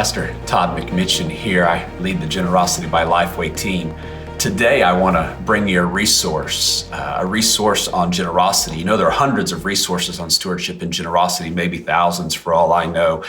Pastor Todd McMitchen here. I lead the Generosity by LifeWay team. Today, I want to bring you a resource on generosity. You know, there are hundreds of resources on stewardship and generosity, maybe thousands for all I know.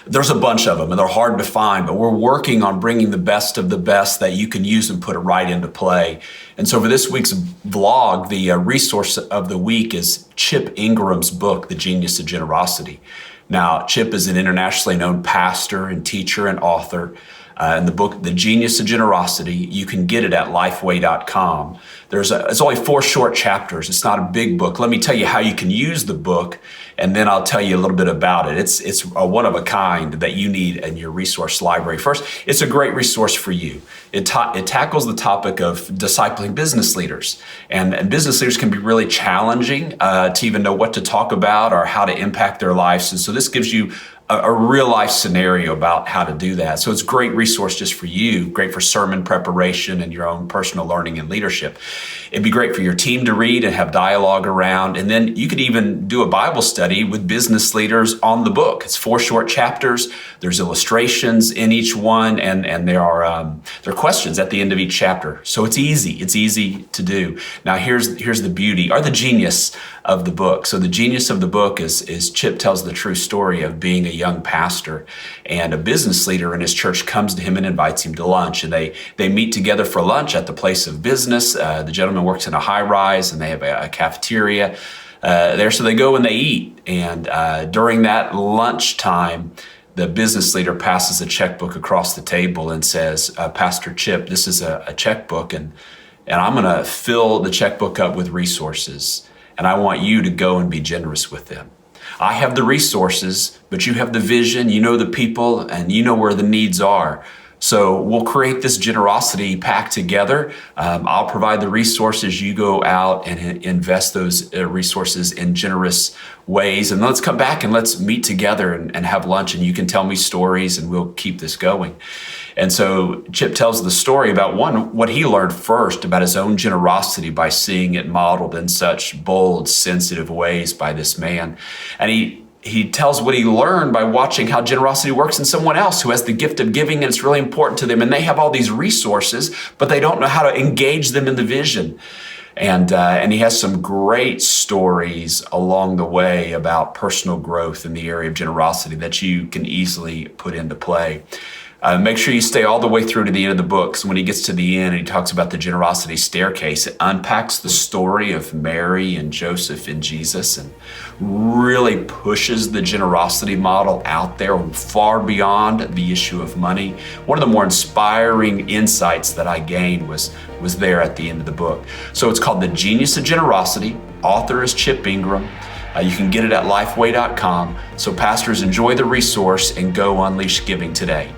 There's a bunch of them, and they're hard to find, but we're working on bringing the best of the best that you can use and put it right into play. And so for this week's vlog, the resource of the week is Chip Ingram's book, The Genius of Generosity. Now, Chip is an internationally known pastor and teacher and author. And the book, The Genius of Generosity, you can get it at LifeWay.com. It's only 4 short chapters. It's not a big book. Let me tell you how you can use the book, and then I'll tell you a little bit about it. It's a one of a kind that you need in your resource library. First, it's a great resource for you. It tackles the topic of discipling business leaders. And business leaders can be really challenging to even know what to talk about or how to impact their lives. And so this gives you a real life scenario about how to do that. So it's a great resource just for you, great for sermon preparation and your own personal learning and leadership. It'd be great for your team to read and have dialogue around. And then you could even do a Bible study with business leaders on the book. It's 4 short chapters. There's illustrations in each one, and there are questions at the end of each chapter. So it's easy to do. Now here's the beauty or the genius of the book. So the genius of the book is Chip tells the true story of being a young pastor, and a business leader in his church comes to him and invites him to lunch, and they meet together for lunch at the place of business. The gentleman works in a high rise, and they have a cafeteria there, so they go and they eat. And during that lunchtime, the business leader passes a checkbook across the table and says, Pastor Chip, this is a checkbook, and I'm going to fill the checkbook up with resources, and I want you to go and be generous with them. I have the resources, but you have the vision, you know the people, and you know where the needs are. So we'll create this generosity pact together. I'll provide the resources. You go out and invest those resources in generous ways. And let's come back and let's meet together and have lunch, and you can tell me stories and we'll keep this going. And so Chip tells the story about what he learned first about his own generosity by seeing it modeled in such bold, sensitive ways by this man. And he tells what he learned by watching how generosity works in someone else who has the gift of giving, and it's really important to them. And they have all these resources, but they don't know how to engage them in the vision. And he has some great stories along the way about personal growth in the area of generosity that you can easily put into play. Make sure you stay all the way through to the end of the book. So when he gets to the end and he talks about the generosity staircase, it unpacks the story of Mary and Joseph and Jesus and really pushes the generosity model out there far beyond the issue of money. One of the more inspiring insights that I gained was there at the end of the book. So it's called The Genius of Generosity. Author is Chip Ingram. You can get it at LifeWay.com. So pastors, enjoy the resource and go unleash giving today.